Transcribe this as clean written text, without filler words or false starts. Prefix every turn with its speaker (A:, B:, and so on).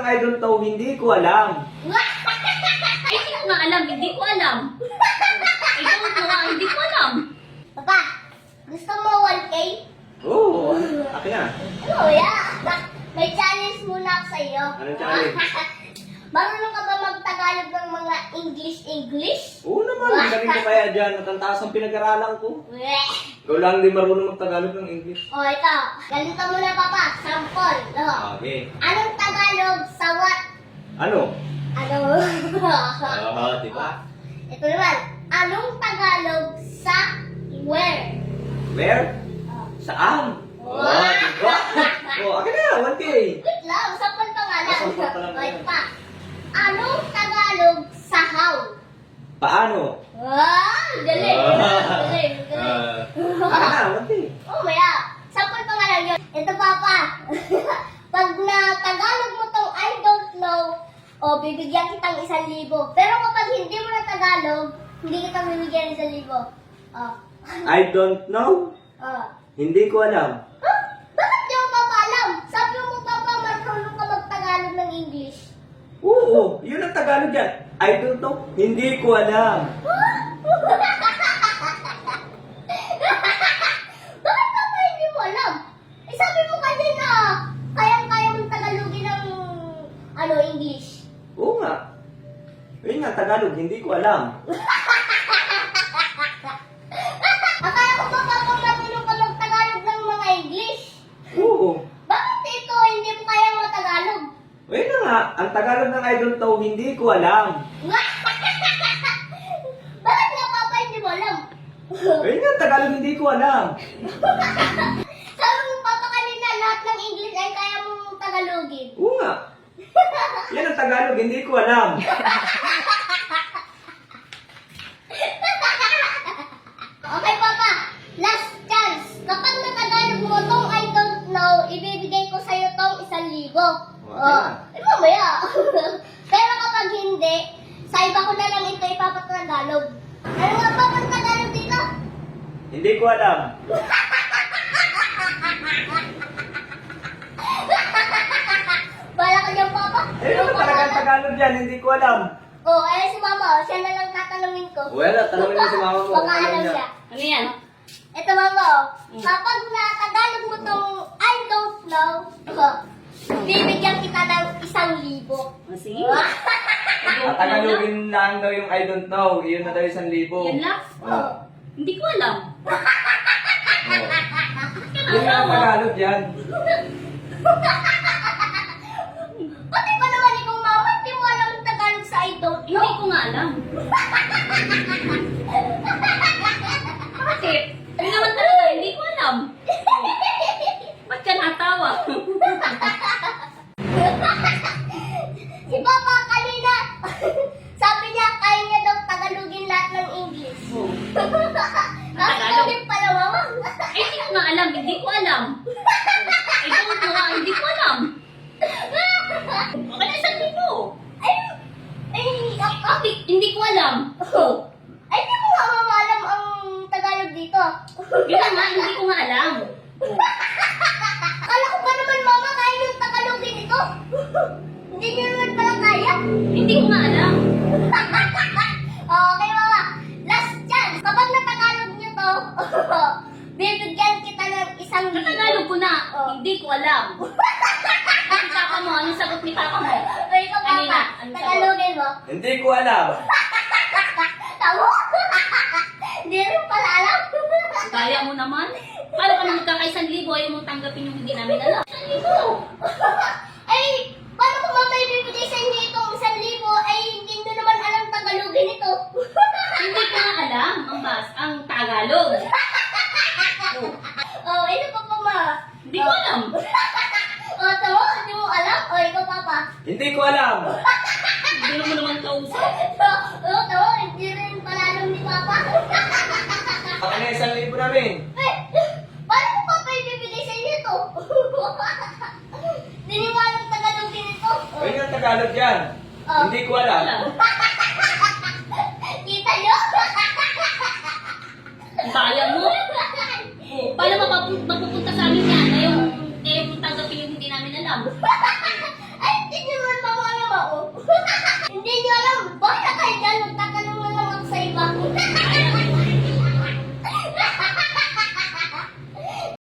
A: ng I don't know, hindi ko alam.
B: Ay, hindi ko nga alam, hindi ko alam. Ikaw nga, hindi ko alam.
C: Papa, gusto mo 1K?
A: Oo, akin na.
C: Oh, yeah. May challenge muna ako sa iyo.
A: Anong challenge?
C: Marunong ka ba mag-Tagalog ng mga English?
A: Oo naman, galing ko kaya dyan. At ang taas ang pinag-aralan ko.
C: Weh.
A: Ikaw lang di marunong mag-Tagalog ng English.
C: Oh, ito. Ganito muna, Papa. Sample. No.
A: Okay.
C: Anong Tagalog sa what?
A: Ano?
C: Ano?
A: Oo, di ba?
C: Ito naman. Anong Tagalog sa where?
A: Where?
C: Oh.
A: Saan? Oo,
C: Wow.
A: di ba? Oo, akin na, 1K.
C: Wait lang. Sample pa nga lang.
A: Sample pa lang
C: Oh,
A: yan.
C: ito pa. Anong Tagalog sa how?
A: Paano?
C: Wow! Galing! Galing!
A: Akin na, 1K.
C: Oh, maya. Sample pa nga lang yun. Ito, Papa. Pag na Tagalog mo tong I don't know, o bibigyan kitang 1,000. Pero kapag hindi mo na Tagalog, hindi kita bibigyan ng 1,000. Oh.
A: I don't know.
C: Oh.
A: Hindi ko alam.
C: Huh? Bakit di mo Papa alam? Sabi mo, Papa, marunong ka mag-Tagalog ng English.
A: Oo, yun ang Tagalog yan. I don't know. Hindi ko alam.
C: Bakit Papa hindi mo alam? Eh, sabi mo kanina, kayang-kaya mong Tagalogin ng English.
A: Oo nga. Yun nga, Tagalog. Hindi ko alam.
C: Akala ko ba Papa marunong ka mag-Tagalog ng mga English?
A: Oo.
C: Bakit ito hindi mo kayang mag-Tagalog?
A: Yun na nga, ang Tagalog ng I don't know, hindi ko alam.
C: Bakit nga Papa hindi mo alam?
A: Yun nga, Tagalog hindi ko alam.
C: Sabi mo Papa kanina lahat ng English ay kaya mong Tagalogin.
A: Oo nga. Yan ang Tagalog, hindi ko alam.
C: Okay, Papa. Last chance. Kapag natagalog mo tong I don't know, ibibigay ko sa'yo tong 1,000.
A: Okay.
C: Eh, mamaya. Pero kapag hindi, sa iba ko na lang ito ipapatagalog. Ano nga ba ang Tagalog dito?
A: Hindi ko alam.
C: Bala ka dyan, Papa.
A: Eh, ano talaga ang Tagalog yan? Hindi ko alam.
C: Oh, eh si Mama, siya na lang tatanungin ko.
A: Wala, tanongin mo si mama mo.
C: Baka
A: kung alam
C: alam
A: niya.
C: siya.
B: Ano yan?
C: Ito, Mama, kapag natagalog mo tong I don't know, bibigyan kita ng 1,000.
B: Sige.
A: Tagalogin lang daw yung I don't know. Iyon na daw 1,000.
B: Yan lang?
A: Oo.
B: Hindi ko alam.
A: Yun nga ang Tagalog yan.
C: Pati ba naman ikaw, Mama, hindi mo alam ang Tagalog sa I don't know?
B: Hindi ko nga alam. Bakit? Hindi naman talaga, hindi ko alam. Ba't ka natawa?
C: Si Papa kanina, sabi niya kaya niya daw Tagalogin lahat ng English. Tagalogin pala, Mama.
B: Eh, hindi ko nga alam, hindi ko alam. Ikaw nga, hindi ko alam. Okay na, 1,000. Hindi ko alam.
C: Ay, di mo nga Mama alam ang Tagalog dito.
B: Yun na nga, hindi ko nga alam.
C: Akala ko ba naman, Mama, kaya yung Tagalogin ito? Hindi niyo naman pala kaya.
B: Hindi ko nga alam.
C: Okay, Mama. Last chance. Kapag natagalog niyo to, bibigyan kita ng 1,000.
B: Natagalog ko na,
C: Oh.
B: hindi ko alam. Ang papa mo, anong sagot ni papa mo?
C: Ay, ito,
B: Kanina,
C: Papa.
B: ano
C: Tagalogin mo.
A: Hindi ko alam.
C: Tamo? Hindi rin pala alam.
B: Kaya mo naman? Paano ka na magkaka-1,000 ayaw mong tanggapin yung hindi namin alam? 1,000.
C: Ay, paano ko ba may bibigay sa inyo itong 1,000? Ay, hindi nyo naman alam Tagalogin ito.
B: Hindi ko nga alam ang Tagalog.
C: Oh, ito pa pa, Ma.
B: Hindi ko alam.
C: Oh, tamo? Hindi mo alam? Oh, ikaw, Papa.
A: Hindi ko alam.
B: Hindi mo naman kausap.
C: Oh, tamo? Hindi rin pala alam ni Papa.
A: Ako na 1,000 namin.
C: Eh, paano ko Papa ibibigay sa inyo ito? Hindi nyo alam Tagalogin ito.
A: Yun ang Tagalog yan.
C: Oh.
A: Hindi ko alam.
C: Kita nyo?
B: Ang kaya mo? Paano mapupunta sa amin yan? Ngayon tanggapin yung hindi namin alam.
C: Ay, hindi nyo naman Bahala kayo dyan,